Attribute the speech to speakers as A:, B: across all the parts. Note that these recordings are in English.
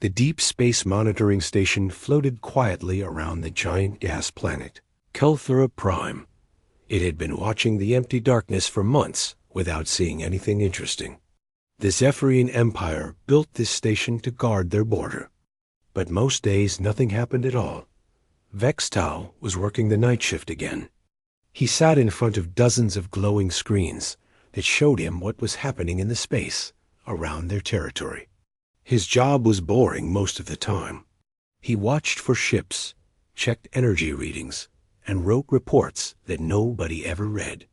A: The deep space monitoring station floated quietly around the giant gas planet, Kelthera Prime. It had been watching the empty darkness for months without seeing anything interesting. The Zephyrian Empire built this station to guard their border. But most days nothing happened at all. Vextau was working the night shift again. He sat in front of dozens of glowing screens that showed him what was happening in the space around their territory. His job was boring most of the time. He watched for ships, checked energy readings, and wrote reports that nobody ever read.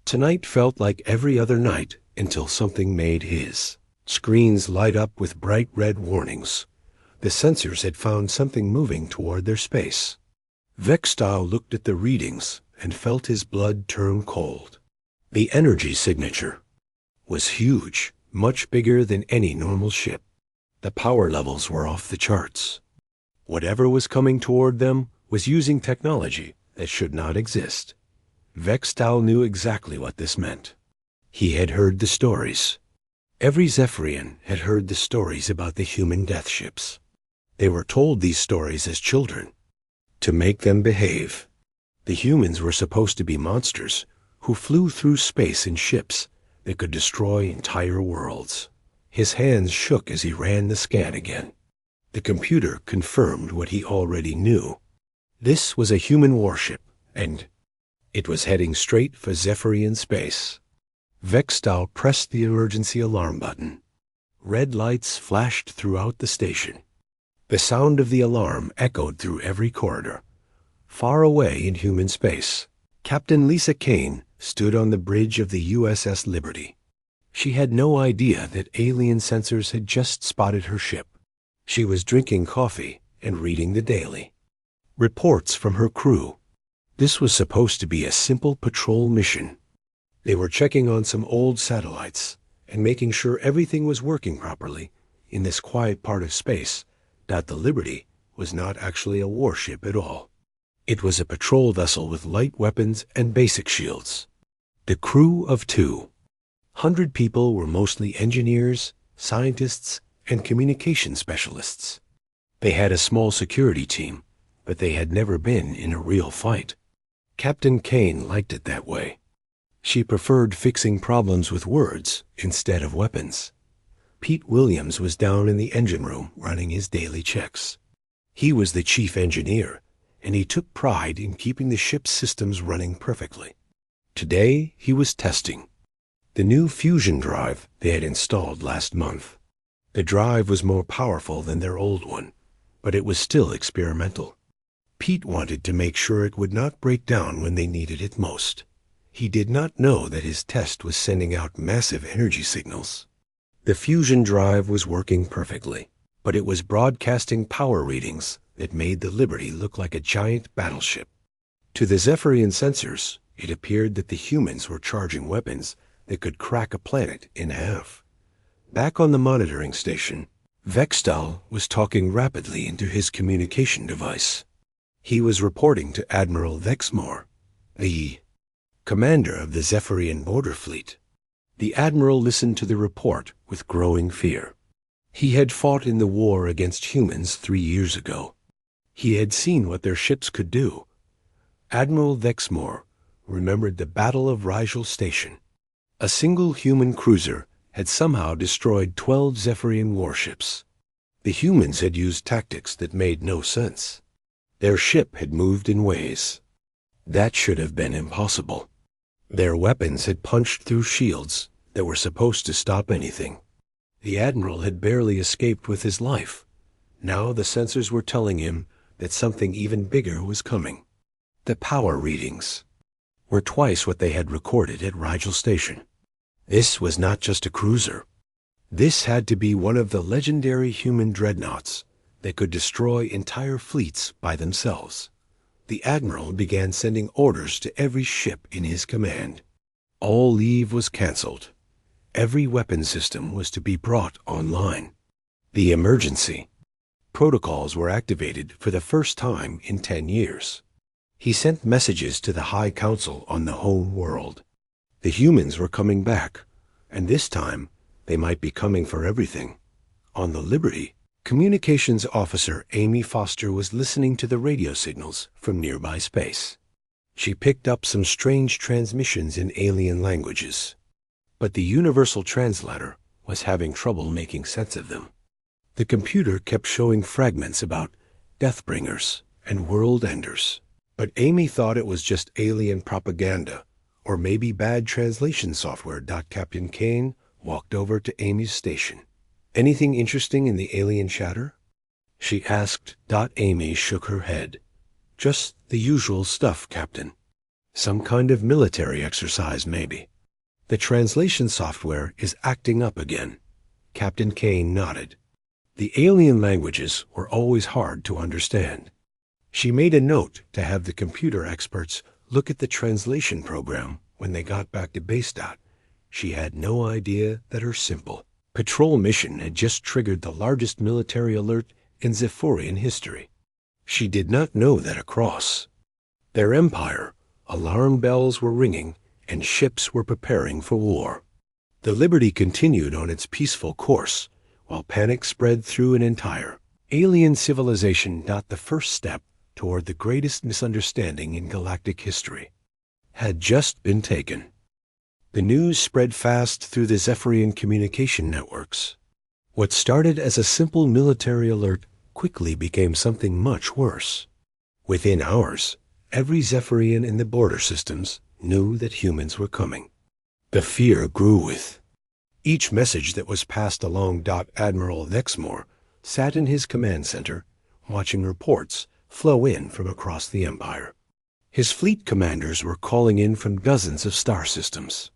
A: Tonight felt like every other night until something made his. Screens light up with bright red warnings. The sensors had found something moving toward their space. Vextau looked at the readings and felt his blood turn cold. The energy signature was huge, much bigger than any normal ship. The power levels were off the charts. Whatever was coming toward them was using technology that should not exist. Vextau knew exactly what this meant. He had heard the stories. Every Zephyrian had heard the stories about the human death ships. They were told these stories as children to make them behave. The humans were supposed to be monsters who flew through space in ships that could destroy entire worlds. His hands shook as he ran the scan again. The computer confirmed what he already knew. This was a human warship, and it was heading straight for Zephyrian space. Vextau pressed the emergency alarm button. Red lights flashed throughout the station. The sound of the alarm echoed through every corridor. Far away in human space, Captain Lisa Kane stood on the bridge of the USS Liberty. She had no idea that alien sensors had just spotted her ship. She was drinking coffee and reading the daily. Reports from her crew. This was supposed to be a simple patrol mission. They were checking on some old satellites and making sure everything was working properly in this quiet part of space, that the Liberty was not actually a warship at all. It was a patrol vessel with light weapons and basic shields. The crew of 200 people were mostly engineers, scientists, and communication specialists. They had a small security team, but they had never been in a real fight. Captain Kane liked it that way. She preferred fixing problems with words instead of weapons. Pete Williams was down in the engine room running his daily checks. He was the chief engineer, and he took pride in keeping the ship's systems running perfectly. Today, he was testing the new fusion drive they had installed last month. The drive was more powerful than their old one, but it was still experimental. Pete wanted to make sure it would not break down when they needed it most. He did not know that his test was sending out massive energy signals. The fusion drive was working perfectly, but it was broadcasting power readings that made the Liberty look like a giant battleship. To the Zephyrian sensors, it appeared that the humans were charging weapons that could crack a planet in half. Back on the monitoring station, Vextau was talking rapidly into his communication device. He was reporting to Admiral Vexmore, the commander of the Zephyrian border fleet. The admiral listened to the report with growing fear. He had fought in the war against humans 3 years ago. He had seen what their ships could do. Admiral Vexmore remembered the Battle of Rigel Station. A single human cruiser had somehow destroyed 12 Zephyrian warships. The humans had used tactics that made no sense. Their ship had moved in ways that should have been impossible. Their weapons had punched through shields that were supposed to stop anything. The admiral had barely escaped with his life. Now the sensors were telling him that something even bigger was coming. The power readings were twice what they had recorded at Rigel Station. This was not just a cruiser. This had to be one of the legendary human dreadnoughts that could destroy entire fleets by themselves. The admiral began sending orders to every ship in his command. All leave was canceled. Every weapon system was to be brought online. The emergency protocols were activated for the first time in 10 years. He sent messages to the High Council on the home world. The humans were coming back, and this time they might be coming for everything. On the Liberty, Communications Officer Amy Foster was listening to the radio signals from nearby space. She picked up some strange transmissions in alien languages, but the universal translator was having trouble making sense of them. The computer kept showing fragments about Deathbringers and World Enders, but Amy thought it was just alien propaganda, or maybe bad translation software. Captain Kane walked over to Amy's station. "Anything interesting in the alien chatter?" she asked. Amy shook her head. "Just the usual stuff, Captain. Some kind of military exercise, maybe." "The translation software is acting up again." Captain Kane nodded. The alien languages were always hard to understand. She made a note to have the computer experts look at the translation program when they got back to base. She had no idea that her simple patrol mission had just triggered the largest military alert in Zephyrian history. She did not know that across their empire, alarm bells were ringing and ships were preparing for war. The Liberty continued on its peaceful course, while panic spread through an entire alien civilization. The first step toward the greatest misunderstanding in galactic history had just been taken. The news spread fast through the Zephyrian communication networks. What started as a simple military alert quickly became something much worse. Within hours, every Zephyrian in the border systems knew that humans were coming. The fear grew with each message that was passed along. Admiral Vexmore sat in his command center, watching reports flow in from across the Empire. His fleet commanders were calling in from dozens of star systems.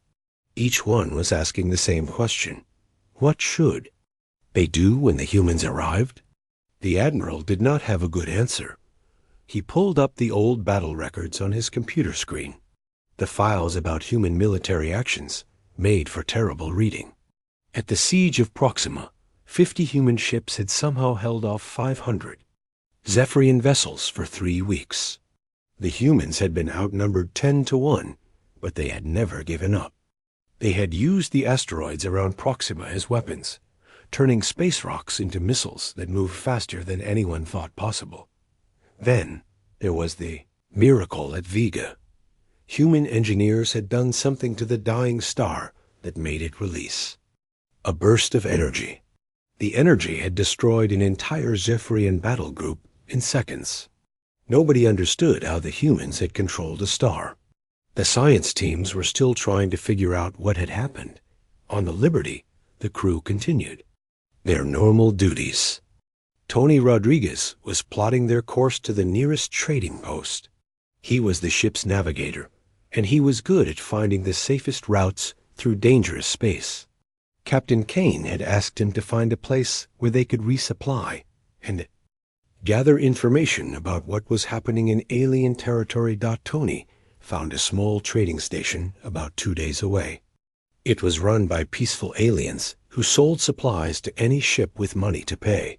A: Each one was asking the same question: what should they do when the humans arrived? The Admiral did not have a good answer. He pulled up the old battle records on his computer screen. The files about human military actions made for terrible reading. At the siege of Proxima, 50 human ships had somehow held off 500 Zephyrian vessels for 3 weeks. The humans had been outnumbered 10-1, but they had never given up. They had used the asteroids around Proxima as weapons, turning space rocks into missiles that moved faster than anyone thought possible. Then there was the miracle at Vega. Human engineers had done something to the dying star that made it release a burst of energy. The energy had destroyed an entire Zephyrian battle group in seconds. Nobody understood how the humans had controlled a star. The science teams were still trying to figure out what had happened. On the Liberty, the crew continued their normal duties. Tony Rodriguez was plotting their course to the nearest trading post. He was the ship's navigator, and he was good at finding the safest routes through dangerous space. Captain Kane had asked him to find a place where they could resupply and gather information about what was happening in alien territory. Tony found a small trading station about 2 days away. It was run by peaceful aliens who sold supplies to any ship with money to pay.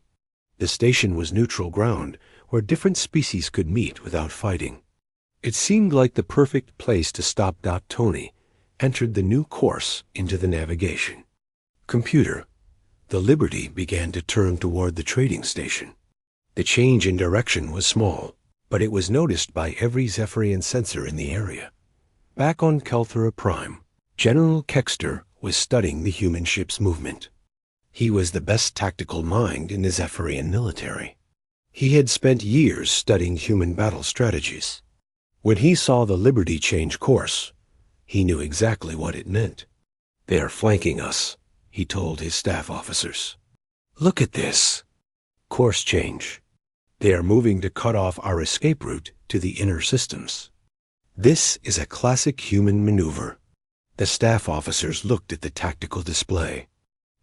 A: The station was neutral ground where different species could meet without fighting. It seemed like the perfect place to stop. Tony entered the new course into the navigation. Computer, the Liberty began to turn toward the trading station. The change in direction was small, but it was noticed by every Zephyrian sensor in the area. Back on Kelthera Prime, General Kexter was studying the human ship's movement. He was the best tactical mind in the Zephyrian military. He had spent years studying human battle strategies. When he saw the Liberty change course, he knew exactly what it meant. "They are flanking us," he told his staff officers. "Look at this course change. They are moving to cut off our escape route to the inner systems. This is a classic human maneuver." The staff officers looked at the tactical display.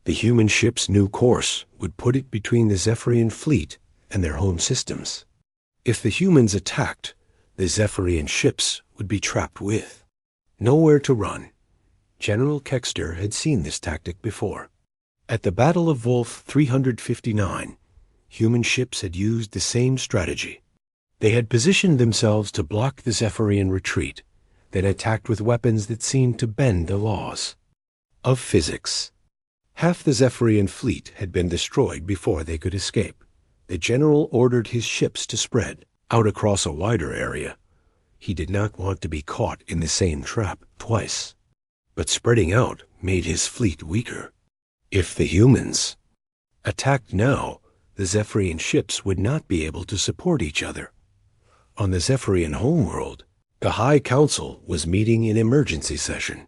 A: The human ship's new course would put it between the Zephyrian fleet and their home systems. If the humans attacked, the Zephyrian ships would be trapped with nowhere to run. General Kexter had seen this tactic before. At the Battle of Wolf 359, human ships had used the same strategy. They had positioned themselves to block the Zephyrian retreat, then attacked with weapons that seemed to bend the laws of physics. Half the Zephyrian fleet had been destroyed before they could escape. The general ordered his ships to spread out across a wider area. He did not want to be caught in the same trap twice. But spreading out made his fleet weaker. If the humans attacked now, the Zephyrian ships would not be able to support each other. On the Zephyrian homeworld, the High Council was meeting in emergency session.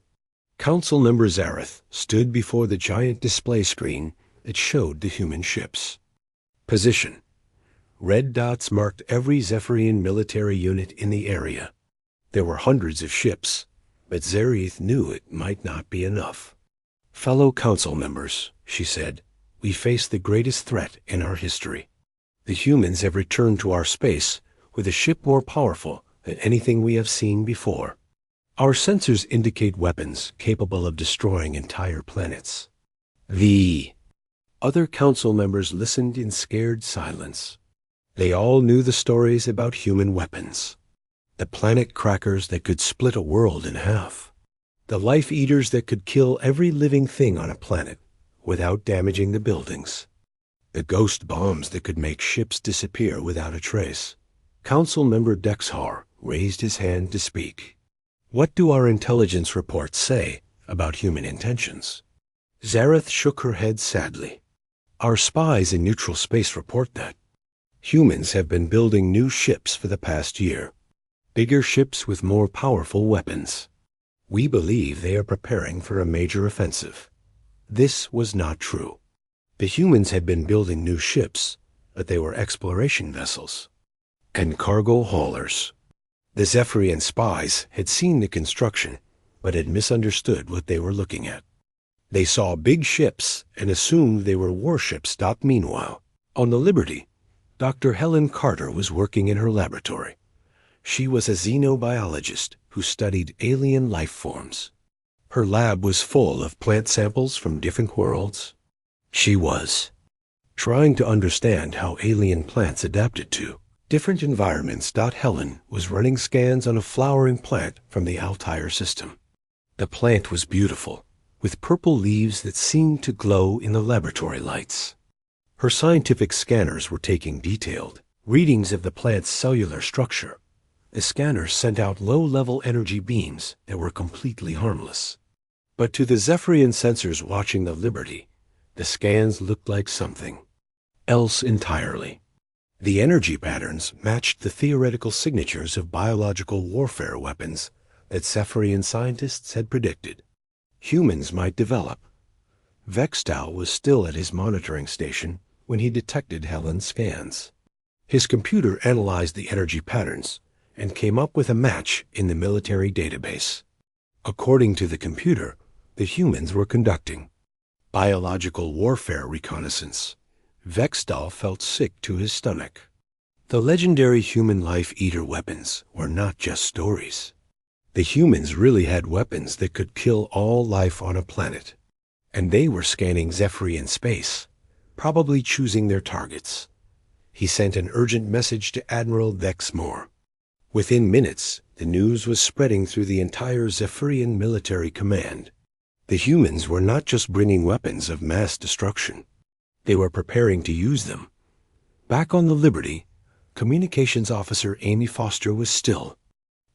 A: Council member Zareth stood before the giant display screen that showed the human ships. Position. Red dots marked every Zephyrian military unit in the area. There were hundreds of ships, but Zareth knew it might not be enough. Fellow council members, she said, we face the greatest threat in our history. The humans have returned to our space with a ship more powerful than anything we have seen before. Our sensors indicate weapons capable of destroying entire planets. The other council members listened in scared silence. They all knew the stories about human weapons. The planet crackers that could split a world in half. The life eaters that could kill every living thing on a planet without damaging the buildings. The ghost bombs that could make ships disappear without a trace. Council member Dexhar raised his hand to speak. What do our intelligence reports say about human intentions? Zareth shook her head sadly. Our spies in neutral space report that humans have been building new ships for the past year. Bigger ships with more powerful weapons. We believe they are preparing for a major offensive. This was not true. The humans had been building new ships, but they were exploration vessels and cargo haulers. The Zephyrian spies had seen the construction, but had misunderstood what they were looking at. They saw big ships and assumed they were warships. Meanwhile, on the Liberty, Dr. Helen Carter was working in her laboratory. She was a xenobiologist who studied alien life forms. Her lab was full of plant samples from different worlds. She was trying to understand how alien plants adapted to different environments. Helen was running scans on a flowering plant from the Altair system. The plant was beautiful, with purple leaves that seemed to glow in the laboratory lights. Her scientific scanners were taking detailed readings of the plant's cellular structure. The scanners sent out low-level energy beams that were completely harmless. But to the Zephyrian sensors watching the Liberty, the scans looked like something else entirely. The energy patterns matched the theoretical signatures of biological warfare weapons that Zephyrian scientists had predicted humans might develop. Vextal was still at his monitoring station when he detected Helen's scans. His computer analyzed the energy patterns and came up with a match in the military database. According to the computer, the humans were conducting biological warfare reconnaissance. Vextal felt sick to his stomach. The legendary human life-eater weapons were not just stories. The humans really had weapons that could kill all life on a planet. And they were scanning Zephyrian space, probably choosing their targets. He sent an urgent message to Admiral Vexmore. Within minutes, the news was spreading through the entire Zephyrian military command. The humans were not just bringing weapons of mass destruction. They were preparing to use them. Back on the Liberty, Communications Officer Amy Foster was still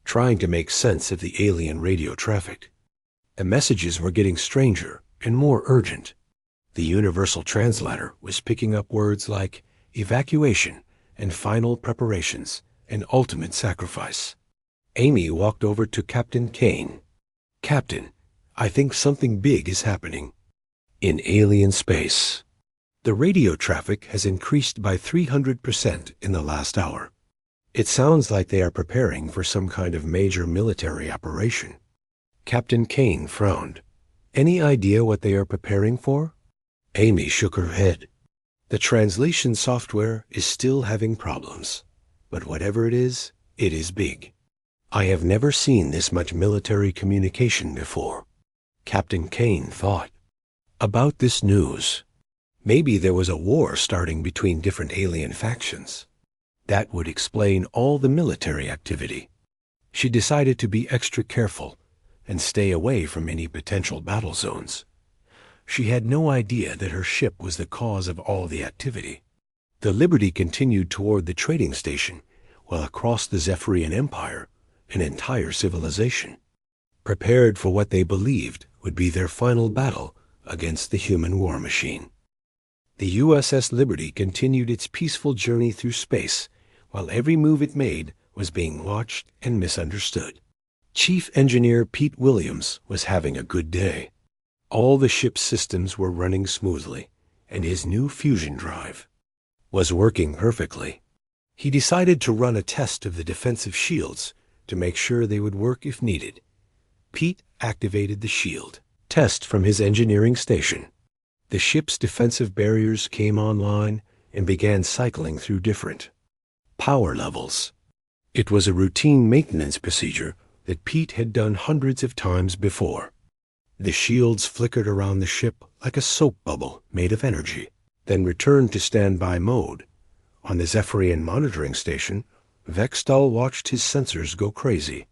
A: trying to make sense of the alien radio traffic. The messages were getting stranger and more urgent. The universal translator was picking up words like evacuation and final preparations and ultimate sacrifice. Amy walked over to Captain Kane. Captain, I think something big is happening. In alien space. The radio traffic has increased by 300% in the last hour. It sounds like they are preparing for some kind of major military operation. Captain Kane frowned. Any idea what they are preparing for? Amy shook her head. The translation software is still having problems. But whatever it is big. I have never seen this much military communication before. Captain Kane thought. About this news. Maybe there was a war starting between different alien factions. That would explain all the military activity. She decided to be extra careful and stay away from any potential battle zones. She had no idea that her ship was the cause of all the activity. The Liberty continued toward the trading station, while across the Zephyrian Empire, an entire civilization, prepared for what they believed would be their final battle against the human war machine. The USS Liberty continued its peaceful journey through space, while every move it made was being watched and misunderstood. Chief Engineer Pete Williams was having a good day. All the ship's systems were running smoothly, and his new fusion drive was working perfectly. He decided to run a test of the defensive shields to make sure they would work if needed. Pete activated the shield test from his engineering station. The ship's defensive barriers came online and began cycling through different power levels. It was a routine maintenance procedure that Pete had done hundreds of times before. The shields flickered around the ship like a soap bubble made of energy, then returned to standby mode. On the Zephyrian monitoring station, Vextal watched his sensors go crazy.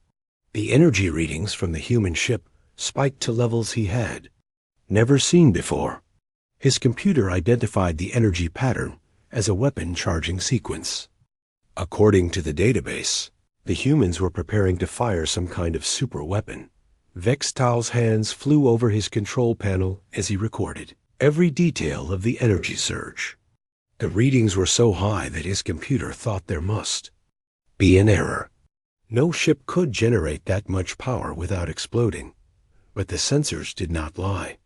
A: The energy readings from the human ship spiked to levels he had never seen before. His computer identified the energy pattern as a weapon charging sequence. According to the database, the humans were preparing to fire some kind of super weapon. Vextal's hands flew over his control panel as he recorded every detail of the energy surge. The readings were so high that his computer thought there must be an error. No ship could generate that much power without exploding, but the sensors did not lie.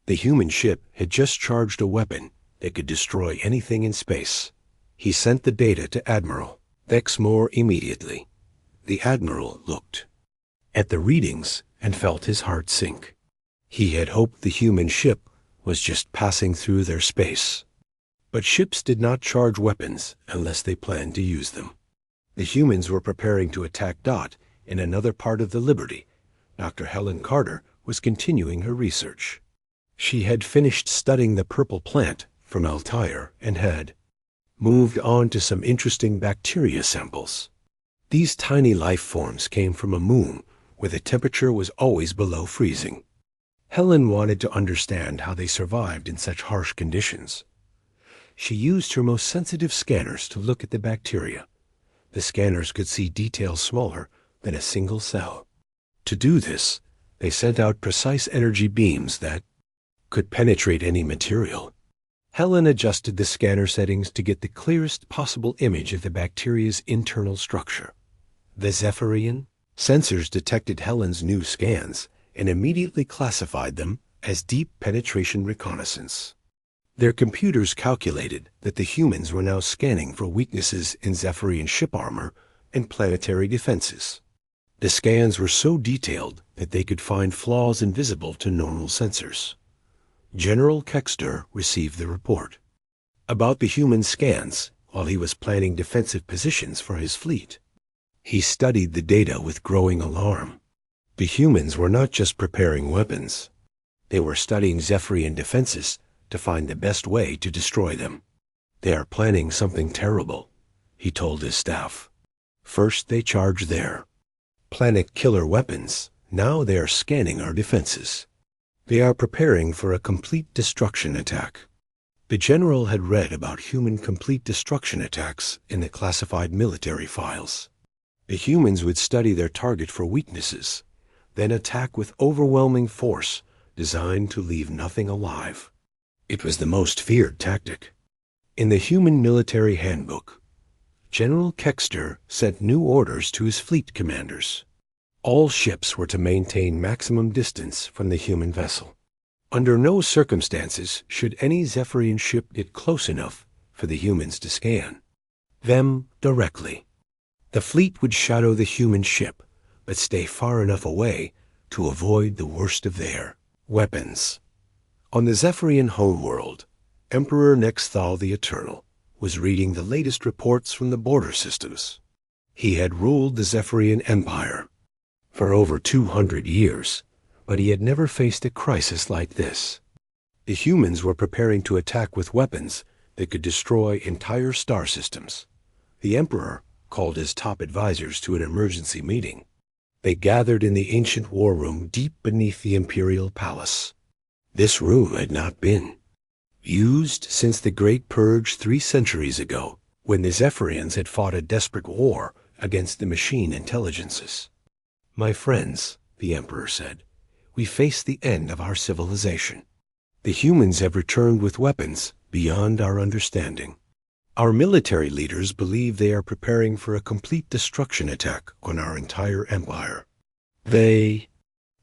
A: The human ship had just charged a weapon that could destroy anything in space. He sent the data to Admiral Vexmore immediately. The Admiral looked at the readings and felt his heart sink. He had hoped the human ship was just passing through their space. But ships did not charge weapons unless they planned to use them. The humans were preparing to attack Dot in another part of the Liberty. Dr. Helen Carter was continuing her research. She had finished studying the purple plant from Altair and had moved on to some interesting bacteria samples. These tiny life forms came from a moon where the temperature was always below freezing. Helen wanted to understand how they survived in such harsh conditions. She used her most sensitive scanners to look at the bacteria. The scanners could see details smaller than a single cell. To do this, they sent out precise energy beams that could penetrate any material. Helen adjusted the scanner settings to get the clearest possible image of the bacteria's internal structure. The Zephyrian sensors detected Helen's new scans and immediately classified them as deep penetration reconnaissance. Their computers calculated that the humans were now scanning for weaknesses in Zephyrian ship armor and planetary defenses. The scans were so detailed that they could find flaws invisible to normal sensors. General Kexter received the report about the human scans while he was planning defensive positions for his fleet. He studied the data with growing alarm. The humans were not just preparing weapons. They were studying Zephyrian defenses to find the best way to destroy them. They are planning something terrible, he told his staff. First they charged their planet killer weapons. Now they are scanning our defenses. They are preparing for a complete destruction attack. The general had read about human complete destruction attacks in the classified military files. The humans would study their target for weaknesses, then attack with overwhelming force designed to leave nothing alive. It was the most feared tactic. In the Human Military Handbook, General Kexter sent new orders to his fleet commanders. All ships were to maintain maximum distance from the human vessel. Under no circumstances should any Zephyrian ship get close enough for the humans to scan them directly. The fleet would shadow the human ship, but stay far enough away to avoid the worst of their weapons. On the Zephyrian homeworld, Emperor Nexthal the Eternal was reading the latest reports from the border systems. He had ruled the Zephyrian Empire for over 200 years, but he had never faced a crisis like this. The humans were preparing to attack with weapons that could destroy entire star systems. The Emperor called his top advisors to an emergency meeting. They gathered in the ancient war room deep beneath the Imperial Palace. This room had not been used since the Great Purge 3 centuries ago, when the Zephyrians had fought a desperate war against the machine intelligences. "My friends," the Emperor said, "we face the end of our civilization. The humans have returned with weapons beyond our understanding. Our military leaders believe they are preparing for a complete destruction attack on our entire empire."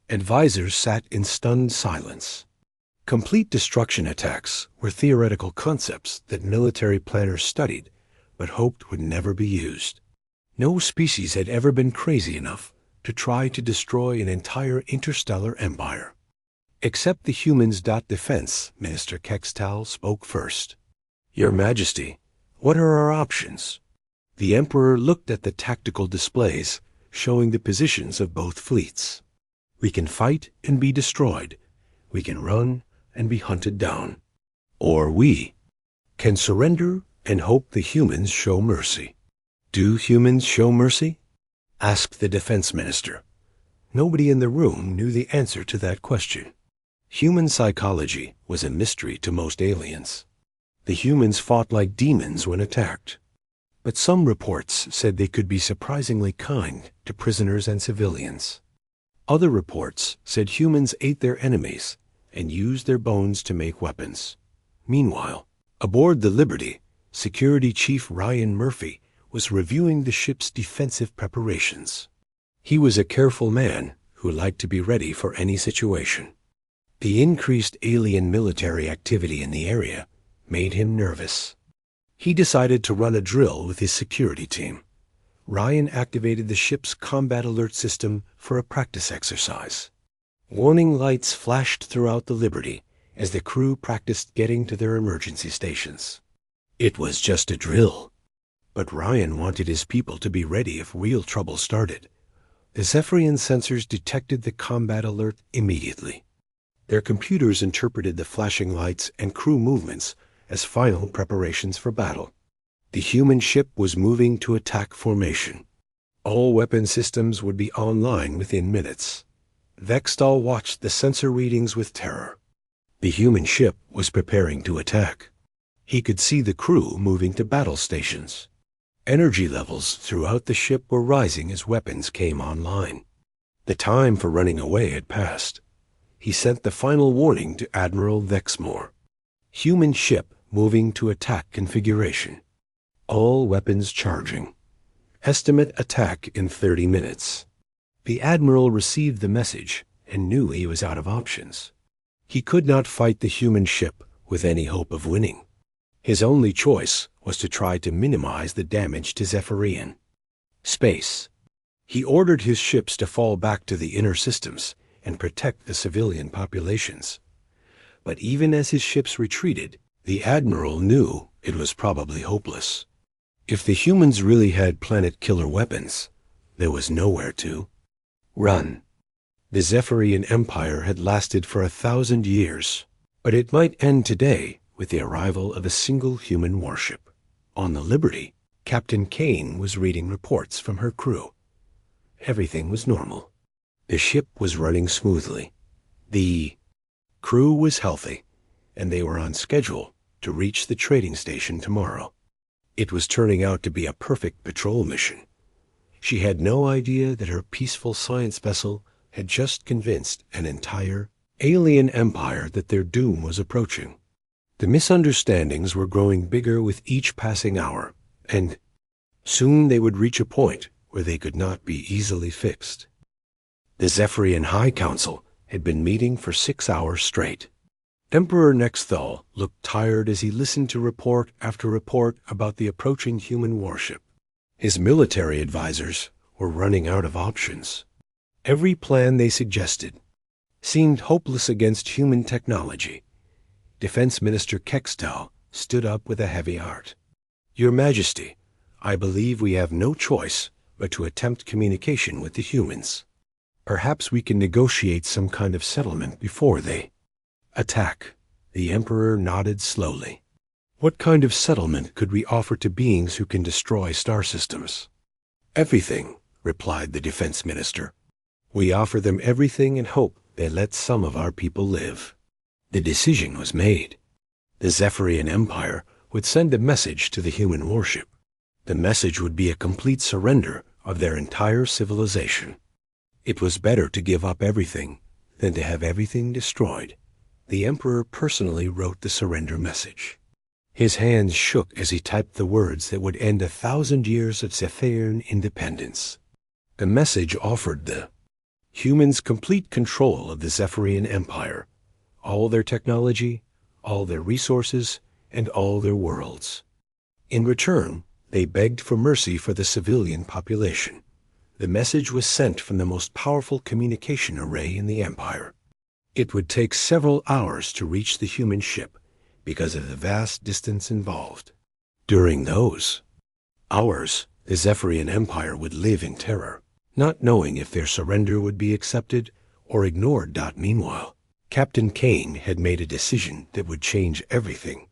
A: Advisors sat in stunned silence. Complete destruction attacks were theoretical concepts that military planners studied but hoped would never be used. No species had ever been crazy enough to try to destroy an entire interstellar empire. Except the humans. Defense Minister Kextal spoke first. "Your Majesty, what are our options?" The Emperor looked at the tactical displays showing the positions of both fleets. "We can fight and be destroyed. We can run and be hunted down. Or we can surrender and hope the humans show mercy." "Do humans show mercy?" asked the defense minister. Nobody in the room knew the answer to that question. Human psychology was a mystery to most aliens. The humans fought like demons when attacked. But some reports said they could be surprisingly kind to prisoners and civilians. Other reports said humans ate their enemies and used their bones to make weapons. Meanwhile, aboard the Liberty, Security Chief Ryan Murphy was reviewing the ship's defensive preparations. He was a careful man who liked to be ready for any situation. The increased alien military activity in the area made him nervous. He decided to run a drill with his security team. Ryan activated the ship's combat alert system for a practice exercise. Warning lights flashed throughout the Liberty as the crew practiced getting to their emergency stations. It was just a drill, but Ryan wanted his people to be ready if real trouble started. The Zephyrian sensors detected the combat alert immediately. Their computers interpreted the flashing lights and crew movements as final preparations for battle. The human ship was moving to attack formation. All weapon systems would be online within minutes. Vextal watched the sensor readings with terror. The human ship was preparing to attack. He could see the crew moving to battle stations. Energy levels throughout the ship were rising as weapons came online. The time for running away had passed. He sent the final warning to Admiral Vexmore. Human ship moving to attack configuration. All weapons charging. Estimate attack in 30 minutes. The Admiral received the message and knew he was out of options. He could not fight the human ship with any hope of winning. His only choice was to try to minimize the damage to Zephyrian. Space. He ordered his ships to fall back to the inner systems and protect the civilian populations. But even as his ships retreated, the Admiral knew it was probably hopeless. If the humans really had planet-killer weapons, there was nowhere to run. The Zephyrian Empire had lasted for 1,000 years, but it might end today with the arrival of a single human warship. On the Liberty, Captain Kane was reading reports from her crew. Everything was normal. The ship was running smoothly. The crew was healthy, and they were on schedule to reach the trading station tomorrow. It was turning out to be a perfect patrol mission. She had no idea that her peaceful science vessel had just convinced an entire alien empire that their doom was approaching. The misunderstandings were growing bigger with each passing hour, and soon they would reach a point where they could not be easily fixed. The Zephyrian High Council had been meeting for 6 hours straight. Emperor Nexthal looked tired as he listened to report after report about the approaching human warship. His military advisors were running out of options. Every plan they suggested seemed hopeless against human technology. Defense Minister Kextal stood up with a heavy heart. "Your Majesty, I believe we have no choice but to attempt communication with the humans. Perhaps we can negotiate some kind of settlement before they attack." The Emperor nodded slowly. "What kind of settlement could we offer to beings who can destroy star systems?" "Everything," replied the defense minister. "We offer them everything and hope they let some of our people live." The decision was made. The Zephyrian Empire would send a message to the human warship. The message would be a complete surrender of their entire civilization. It was better to give up everything than to have everything destroyed. The Emperor personally wrote the surrender message. His hands shook as he typed the words that would end 1,000 years of Zephyrian independence. The message offered the humans complete control of the Zephyrian Empire, all their technology, all their resources, and all their worlds. In return, they begged for mercy for the civilian population. The message was sent from the most powerful communication array in the Empire. It would take several hours to reach the human ship because of the vast distance involved. During those hours, the Zephyrian Empire would live in terror, not knowing if their surrender would be accepted or ignored. Meanwhile, Captain Kane had made a decision that would change everything.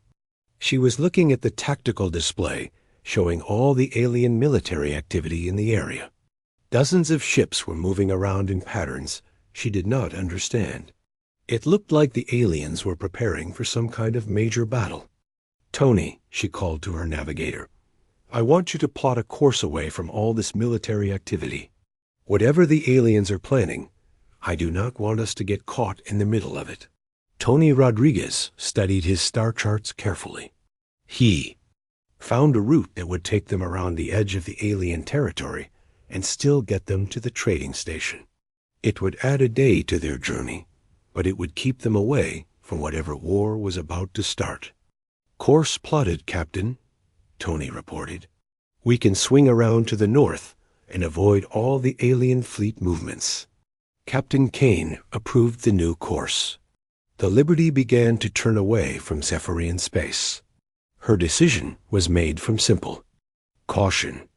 A: She was looking at the tactical display showing all the alien military activity in the area. Dozens of ships were moving around in patterns she did not understand. It looked like the aliens were preparing for some kind of major battle. "Tony," she called to her navigator, "I want you to plot a course away from all this military activity. Whatever the aliens are planning, I do not want us to get caught in the middle of it." Tony Rodriguez studied his star charts carefully. He found a route that would take them around the edge of the alien territory and still get them to the trading station. It would add a day to their journey, but it would keep them away from whatever war was about to start. "Course plotted, Captain," Tony reported. "We can swing around to the north and avoid all the alien fleet movements." Captain Kane approved the new course. The Liberty began to turn away from Zephyrian space. Her decision was made from simple caution.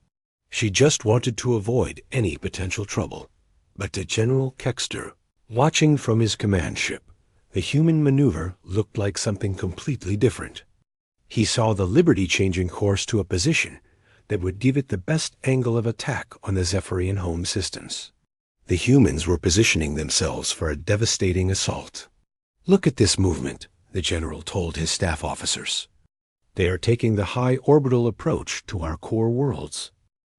A: She just wanted to avoid any potential trouble. But to General Kexter, watching from his command ship, the human maneuver looked like something completely different. He saw the Liberty changing course to a position that would give it the best angle of attack on the Zephyrian home systems. The humans were positioning themselves for a devastating assault. "Look at this movement," the general told his staff officers. "They are taking the high orbital approach to our core worlds.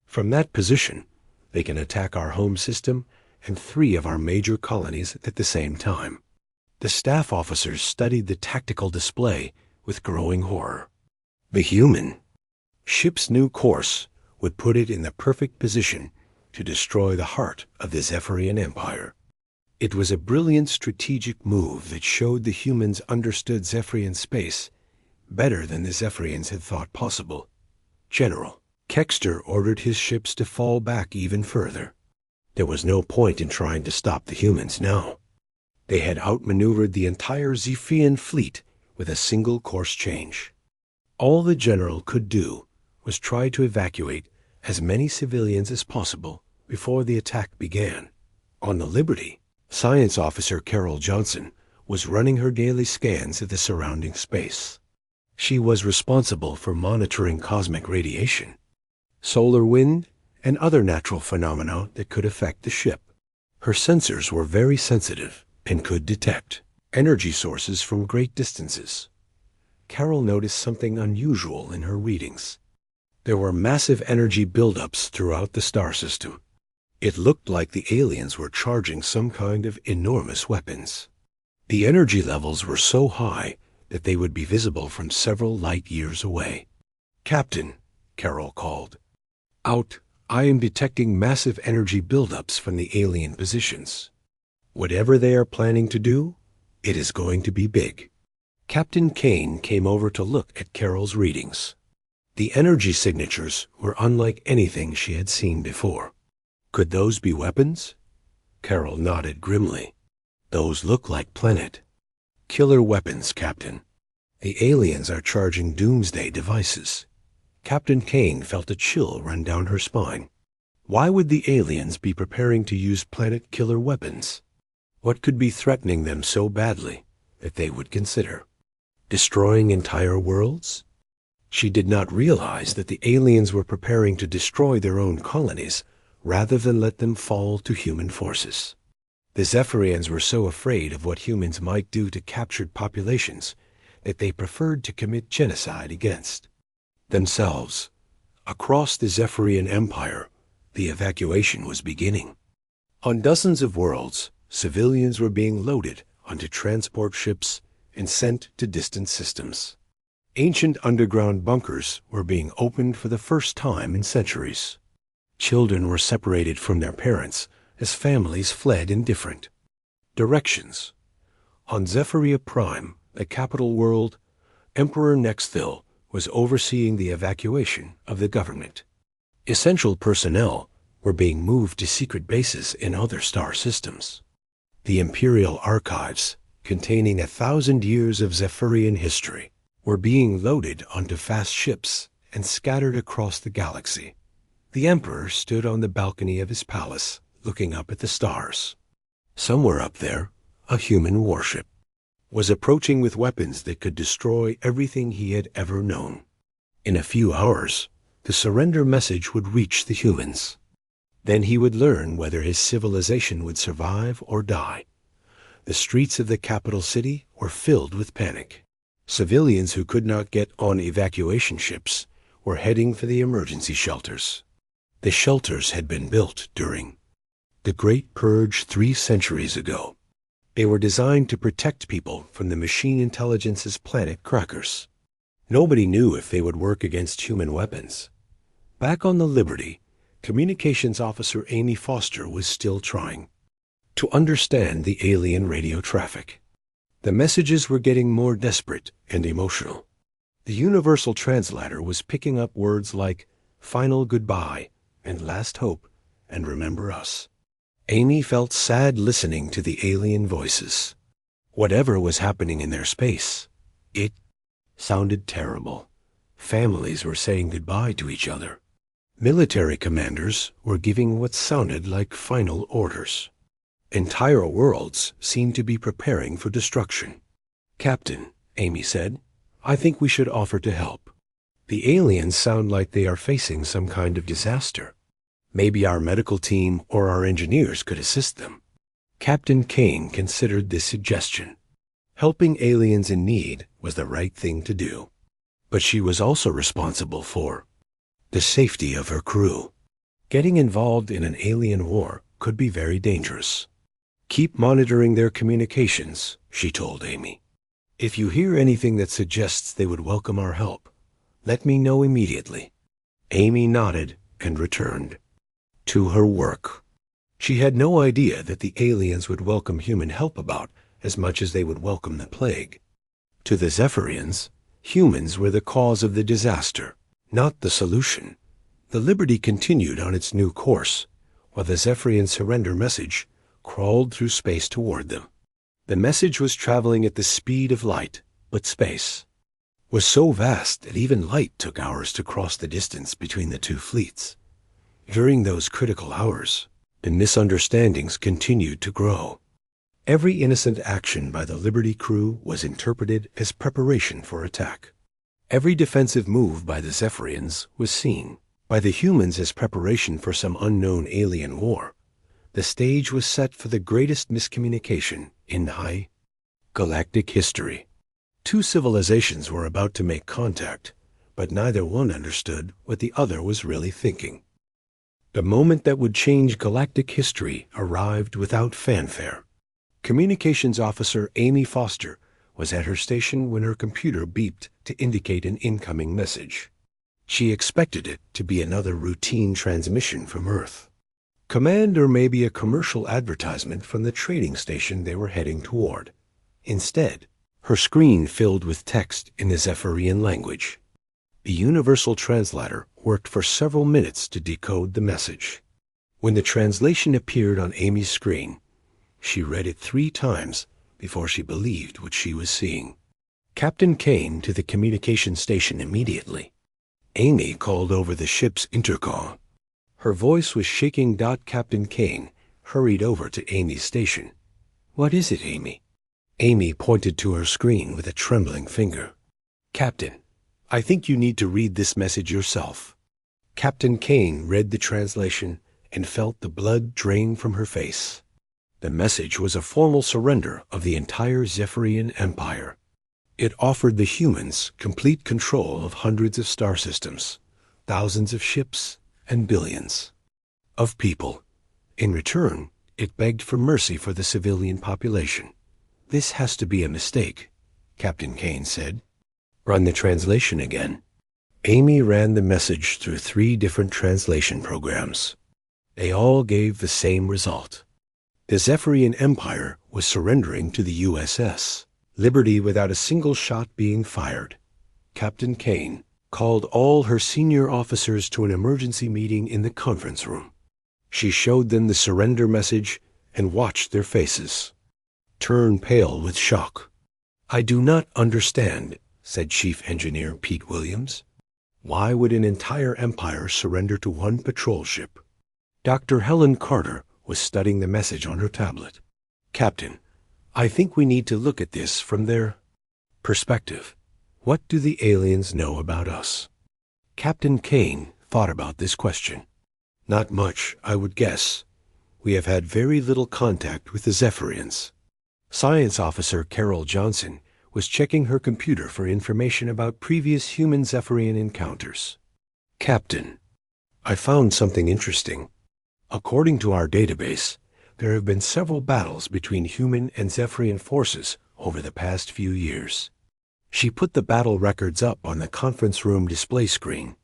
A: From that position, they can attack our home system and 3 of our major colonies at the same time." The staff officers studied the tactical display with growing horror. The human ship's new course would put it in the perfect position to destroy the heart of the Zephyrian Empire. It was a brilliant strategic move that showed the humans understood Zephyrian space better than the Zephyrians had thought possible. General Kexter ordered his ships to fall back even further. There was no point in trying to stop the humans now. They had outmaneuvered the entire Zephyrian fleet with a single course change. All the general could do was try to evacuate as many civilians as possible before the attack began. On the Liberty, Science Officer Carol Johnson was running her daily scans of the surrounding space. She was responsible for monitoring cosmic radiation, solar wind, and other natural phenomena that could affect the ship. Her sensors were very sensitive and could detect energy sources from great distances. Carol noticed something unusual in her readings. There were massive energy buildups throughout the star system. It looked like the aliens were charging some kind of enormous weapons. The energy levels were so high that they would be visible from several light years away. "Captain," Carol called. "Out. I am detecting massive energy buildups from the alien positions. Whatever they are planning to do, it is going to be big." Captain Kane came over to look at Carol's readings. The energy signatures were unlike anything she had seen before. "Could those be weapons?" Carol nodded grimly. "Those look like planet killer weapons, Captain. The aliens are charging doomsday devices." Captain Kane felt a chill run down her spine. Why would the aliens be preparing to use planet killer weapons? What could be threatening them so badly that they would consider destroying entire worlds? She did not realize that the aliens were preparing to destroy their own colonies rather than let them fall to human forces. The Zephyrians were so afraid of what humans might do to captured populations that they preferred to commit genocide against themselves. Across the Zephyrian Empire, the evacuation was beginning. On dozens of worlds, civilians were being loaded onto transport ships and sent to distant systems. Ancient underground bunkers were being opened for the first time in centuries. Children were separated from their parents as families fled in different directions. On Zephyria Prime, the capital world, Emperor Nexthil was overseeing the evacuation of the government. Essential personnel were being moved to secret bases in other star systems. The Imperial archives, containing 1,000 years of Zephyrian history, were being loaded onto fast ships and scattered across the galaxy. The Emperor stood on the balcony of his palace, looking up at the stars. Somewhere up there, a human warship was approaching with weapons that could destroy everything he had ever known. In a few hours, the surrender message would reach the humans. Then he would learn whether his civilization would survive or die. The streets of the capital city were filled with panic. Civilians who could not get on evacuation ships were heading for the emergency shelters. The shelters had been built during the Great Purge 3 centuries ago. They were designed to protect people from the machine intelligence's planet crackers. Nobody knew if they would work against human weapons. Back on the Liberty, Communications Officer Amy Foster was still trying to understand the alien radio traffic. The messages were getting more desperate and emotional. The universal translator was picking up words like final goodbye and last hope and remember us. Amy felt sad listening to the alien voices. Whatever was happening in their space, it sounded terrible. Families were saying goodbye to each other. Military commanders were giving what sounded like final orders. Entire worlds seemed to be preparing for destruction. "Captain," Amy said, "I think we should offer to help. The aliens sound like they are facing some kind of disaster. Maybe our medical team or our engineers could assist them." Captain Kane considered this suggestion. Helping aliens in need was the right thing to do. But she was also responsible for the safety of her crew. Getting involved in an alien war could be very dangerous. "Keep monitoring their communications," she told Amy. "If you hear anything that suggests they would welcome our help, let me know immediately." Amy nodded and returned to her work. She had no idea that the aliens would welcome human help about as much as they would welcome the plague. To the Zephyrians, humans were the cause of the disaster, not the solution. The Liberty continued on its new course, while the Zephyrian surrender message crawled through space toward them. The message was traveling at the speed of light, but space was so vast that even light took hours to cross the distance between the two fleets. During those critical hours, the misunderstandings continued to grow. Every innocent action by the Liberty crew was interpreted as preparation for attack. Every defensive move by the Zephyrians was seen by the humans as preparation for some unknown alien war. The stage was set for the greatest miscommunication in high galactic history. Two civilizations were about to make contact, but neither one understood what the other was really thinking. The moment that would change galactic history arrived without fanfare. Communications Officer Amy Foster was at her station when her computer beeped to indicate an incoming message. She expected it to be another routine transmission from Earth. Command or maybe a commercial advertisement from the trading station they were heading toward. Instead, her screen filled with text in the Zephyrian language. The universal translator worked for several minutes to decode the message. When the translation appeared on Amy's screen, she read it 3 times before she believed what she was seeing. Captain came to the communication station immediately. Amy called over the ship's intercom. Her voice was shaking. Captain Kane hurried over to Amy's station. "What is it, Amy?" Amy pointed to her screen with a trembling finger. "Captain, I think you need to read this message yourself." Captain Kane read the translation and felt the blood drain from her face. The message was a formal surrender of the entire Zephyrian Empire. It offered the humans complete control of hundreds of star systems, thousands of ships, and billions of people. In return, it begged for mercy for the civilian population. "This has to be a mistake," Captain Kane said. "Run the translation again." Amy ran the message through 3 different translation programs. They all gave the same result. The Zephyrian Empire was surrendering to the USS Liberty without a single shot being fired. Captain Kane called all her senior officers to an emergency meeting in the conference room. She showed them the surrender message and watched their faces turn pale with shock. "I do not understand," said Chief Engineer Pete Williams. "Why would an entire empire surrender to one patrol ship?" Dr. Helen Carter was studying the message on her tablet. "Captain, I think we need to look at this from their perspective. What do the aliens know about us?" Captain Kane thought about this question. "Not much, I would guess. We have had very little contact with the Zephyrians." Science Officer Carol Johnson was checking her computer for information about previous human Zephyrian encounters. "Captain, I found something interesting. According to our database, there have been several battles between human and Zephyrian forces over the past few years." She put the battle records up on the conference room display screen.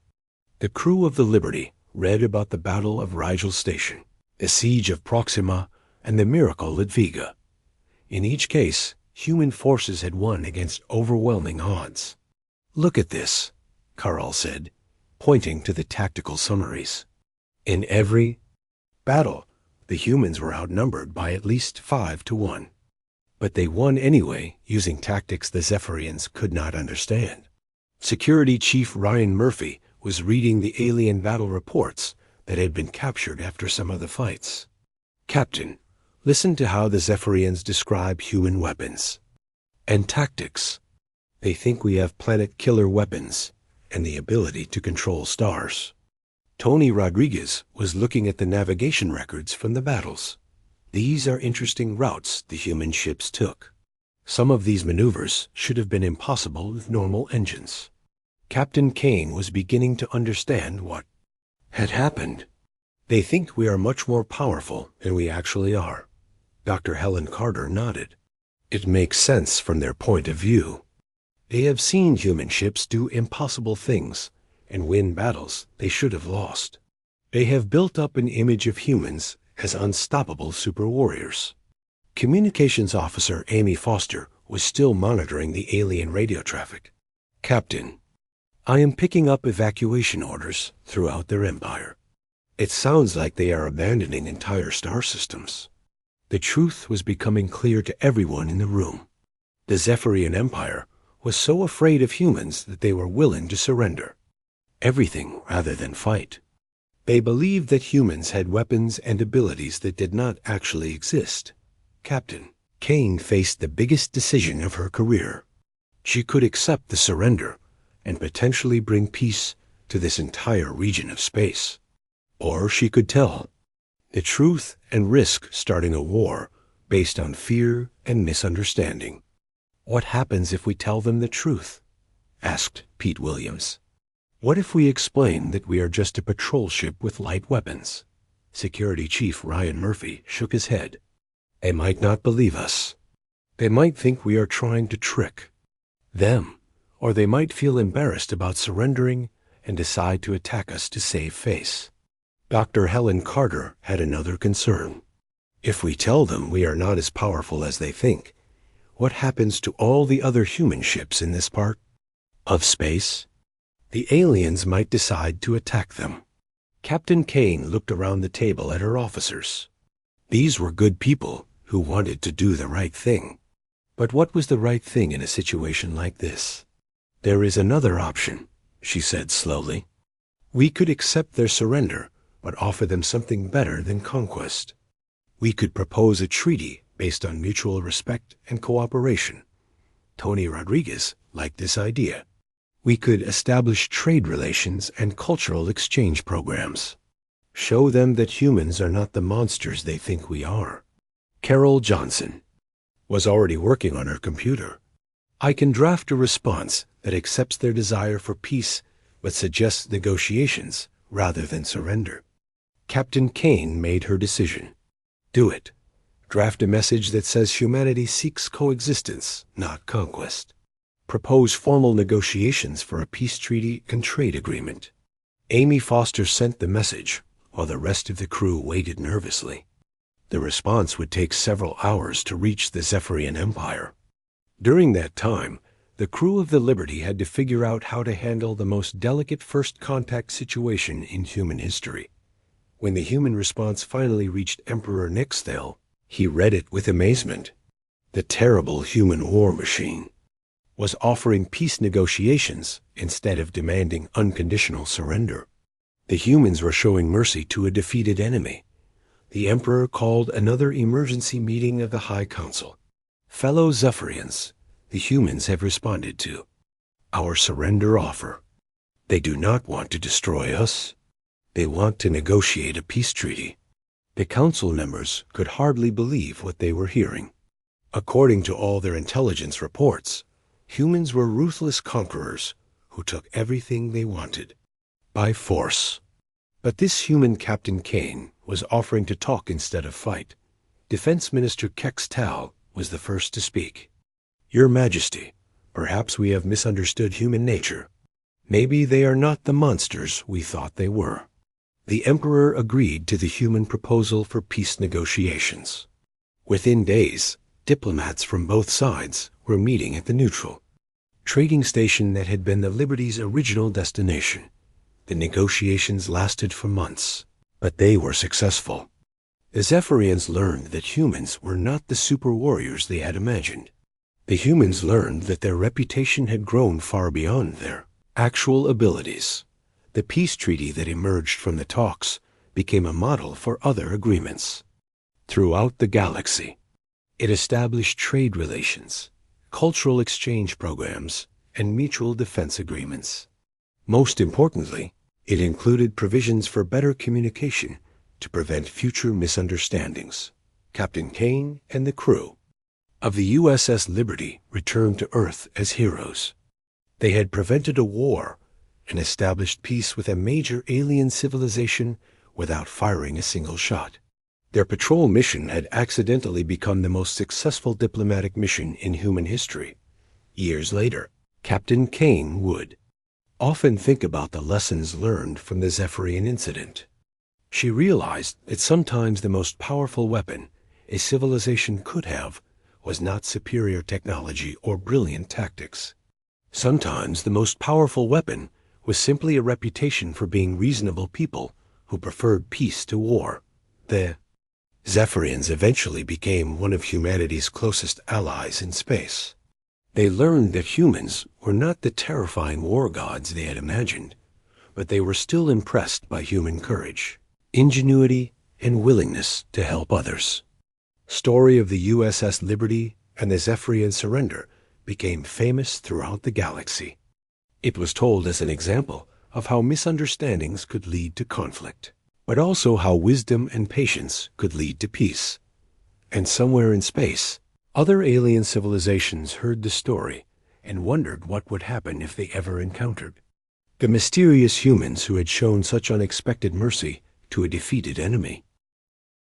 A: The crew of the Liberty read about the Battle of Rigel Station, the Siege of Proxima, and the Miracle at Vega. In each case, human forces had won against overwhelming odds. "Look at this," Carl said, pointing to the tactical summaries. "In every battle, the humans were outnumbered by at least 5 to 1. But they won anyway, using tactics the Zephyrians could not understand." Security Chief Ryan Murphy was reading the alien battle reports that had been captured after some of the fights. "Captain, listen to how the Zephyrians describe human weapons and tactics. They think we have planet-killer weapons and the ability to control stars." Tony Rodriguez was looking at the navigation records from the battles. "These are interesting routes the human ships took. Some of these maneuvers should have been impossible with normal engines." Captain Kane was beginning to understand what had happened. "They think we are much more powerful than we actually are." Dr. Helen Carter nodded. "It makes sense from their point of view. They have seen human ships do impossible things and win battles they should have lost. They have built up an image of humans as unstoppable super warriors." Communications Officer Amy Foster was still monitoring the alien radio traffic. "Captain, I am picking up evacuation orders throughout their empire. It sounds like they are abandoning entire star systems." The truth was becoming clear to everyone in the room. The Zephyrian Empire was so afraid of humans that they were willing to surrender everything rather than fight. They believed that humans had weapons and abilities that did not actually exist. Captain Kane faced the biggest decision of her career. She could accept the surrender and potentially bring peace to this entire region of space. Or she could tell the truth and risk starting a war based on fear and misunderstanding. "What happens if we tell them the truth?" asked Pete Williams. "What if we explain that we are just a patrol ship with light weapons?" Security Chief Ryan Murphy shook his head. "They might not believe us. They might think we are trying to trick them, or they might feel embarrassed about surrendering and decide to attack us to save face." Dr. Helen Carter had another concern. "If we tell them we are not as powerful as they think, what happens to all the other human ships in this part of space? The aliens might decide to attack them." Captain Kane looked around the table at her officers. These were good people who wanted to do the right thing. But what was the right thing in a situation like this? "There is another option," she said slowly. "We could accept their surrender, but offer them something better than conquest. We could propose a treaty based on mutual respect and cooperation." Tony Rodriguez liked this idea. "We could establish trade relations and cultural exchange programs. Show them that humans are not the monsters they think we are." Carol Johnson was already working on her computer. I can draft a response that accepts their desire for peace but suggests negotiations rather than surrender. Captain Kane made her decision. Do it. Draft a message that says humanity seeks coexistence, not conquest. Propose formal negotiations for a peace treaty and trade agreement. Amy Foster sent the message, while the rest of the crew waited nervously. The response would take several hours to reach the Zephyrian Empire. During that time, the crew of the Liberty had to figure out how to handle the most delicate first contact situation in human history. When the human response finally reached Emperor Nixthale, he read it with amazement. The terrible human war machine was offering peace negotiations instead of demanding unconditional surrender. The humans were showing mercy to a defeated enemy. The Emperor called another emergency meeting of the High Council. Fellow Zephyrians, the humans have responded to our surrender offer. They do not want to destroy us. They want to negotiate a peace treaty. The council members could hardly believe what they were hearing. According to all their intelligence reports, humans were ruthless conquerors who took everything they wanted by force. But this human Captain Kane was offering to talk instead of fight. Defense Minister Kex Tal was the first to speak. Your Majesty, perhaps we have misunderstood human nature. Maybe they are not the monsters we thought they were. The Emperor agreed to the human proposal for peace negotiations. Within days, diplomats from both sides were meeting at the neutral trading station that had been the Liberty's original destination. The negotiations lasted for months, but they were successful. The Zephyrians learned that humans were not the super warriors they had imagined. The humans learned that their reputation had grown far beyond their actual abilities. The peace treaty that emerged from the talks became a model for other agreements. Throughout the galaxy, it established trade relations, cultural exchange programs, and mutual defense agreements. Most importantly, it included provisions for better communication to prevent future misunderstandings. Captain Kane and the crew of the USS Liberty returned to Earth as heroes. They had prevented a war and established peace with a major alien civilization without firing a single shot. Their patrol mission had accidentally become the most successful diplomatic mission in human history. Years later, Captain Kane would often think about the lessons learned from the Zephyrian incident. She realized that sometimes the most powerful weapon a civilization could have was not superior technology or brilliant tactics. Sometimes the most powerful weapon was simply a reputation for being reasonable people who preferred peace to war. The Zephyrians eventually became one of humanity's closest allies in space. They learned that humans were not the terrifying war gods they had imagined, but they were still impressed by human courage, ingenuity, and willingness to help others. Story of the USS Liberty and the Zephyrian surrender became famous throughout the galaxy. It was told as an example of how misunderstandings could lead to conflict, but also how wisdom and patience could lead to peace. And somewhere in space, other alien civilizations heard the story and wondered what would happen if they ever encountered the mysterious humans who had shown such unexpected mercy to a defeated enemy.